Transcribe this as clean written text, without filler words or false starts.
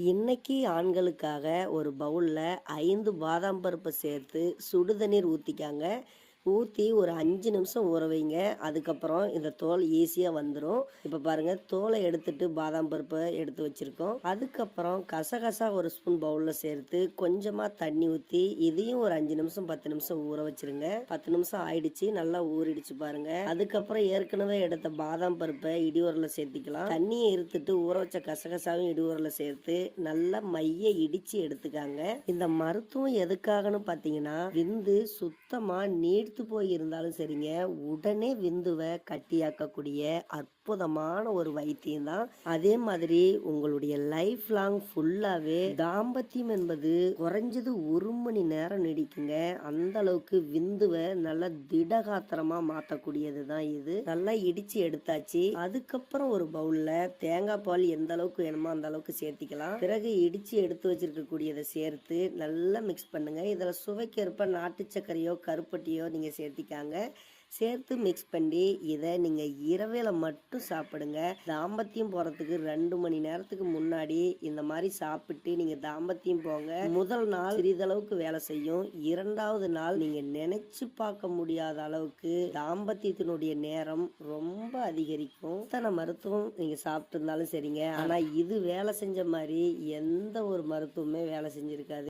இன்னைக்கு ஆண்களுக்காக ஒரு பவுல்ல 5 பாதாம் பருப்பை சேர்த்து சுடுதண்ணீர் ஊற்றிக்காங்க. ஊற்றி ஒரு 5 நிமிஷம் ஊற வைங்க. அதுக்கப்புறம் இந்த தோல் ஈஸியாக வந்துடும். இப்போ பாருங்கள், தோலை எடுத்துட்டு பாதாம் பருப்பை எடுத்து வச்சுருக்கோம். அதுக்கப்புறம் கசகசா ஒரு ஸ்பூன் பவுலில் சேர்த்து கொஞ்சமாக தண்ணி ஊற்றி இதையும் ஒரு 5 நிமிஷம் 10 நிமிஷம் ஊற வச்சுருங்க. 10 நிமிஷம் ஆயிடுச்சு, நல்லா ஊறிடுச்சு பாருங்கள். அதுக்கப்புறம் ஏற்கனவே எடுத்த பாதாம் பருப்பை இடியோரில் சேர்த்திக்கலாம். தண்ணியை இருத்துட்டு ஊற வச்ச கசகசாவும் இடியோரில் சேர்த்து நல்லா மைய இடித்து எடுத்துக்காங்க. இந்த மருத்துவம் எதுக்காகன்னு பார்த்தீங்கன்னா, விந்து சுத்தமாக நீர் போய் இருந்தாலும் சரிங்க, உடனே விந்துவை கட்டியாக்கக்கூடிய அற்புதமான ஒரு வைத்தியம் தான். அதே மாதிரி உங்களுடைய லைஃப் லாங் ஃபுல்லாவே தாம்பத்தியம் என்பது குறைஞ்சது 1 மணி நேரம் நீடிக்குங்க. அந்த அளவுக்கு விந்துவை நல்லா திடகாத்திரமா மாற்றக்கூடியது தான் இது. நல்லா இடிச்சு எடுத்தாச்சு. அதுக்கப்புறம் ஒரு பவுல்ல தேங்காய் பால் எந்த அளவுக்கு வேணுமோ அந்த அளவுக்கு சேர்த்திக்கலாம். பிறகு இடிச்சு எடுத்து வச்சிருக்கக்கூடியதை சேர்த்து நல்லா மிக்ஸ் பண்ணுங்க. இதில் சுவைக்கேற்ப நாட்டு சர்க்கரையோ கருப்பட்டியோ நீங்க சேர்த்திக்காங்க. சேர்த்து மிக்ஸ் பண்ணி இதை நீங்கள் இரவில் மட்டும் சாப்பிடுங்க. தாம்பத்தியம் போகிறதுக்கு 2 மணி நேரத்துக்கு முன்னாடி இந்த மாதிரி சாப்பிட்டு நீங்கள் தாம்பத்தியம் போங்க. முதல் நாள் சிறிதளவுக்கு வேலை செய்யும். 2வது நாள் நீங்கள் நினைச்சு பார்க்க முடியாத அளவுக்கு தாம்பத்தியத்தினுடைய நேரம் ரொம்ப அதிகரிக்கும். இத்தனை மருத்துவம் நீங்கள் சாப்பிட்டு இருந்தாலும் சரிங்க, ஆனால் இது வேலை செஞ்ச மாதிரி எந்த ஒரு மருத்துவமே வேலை செஞ்சிருக்காது.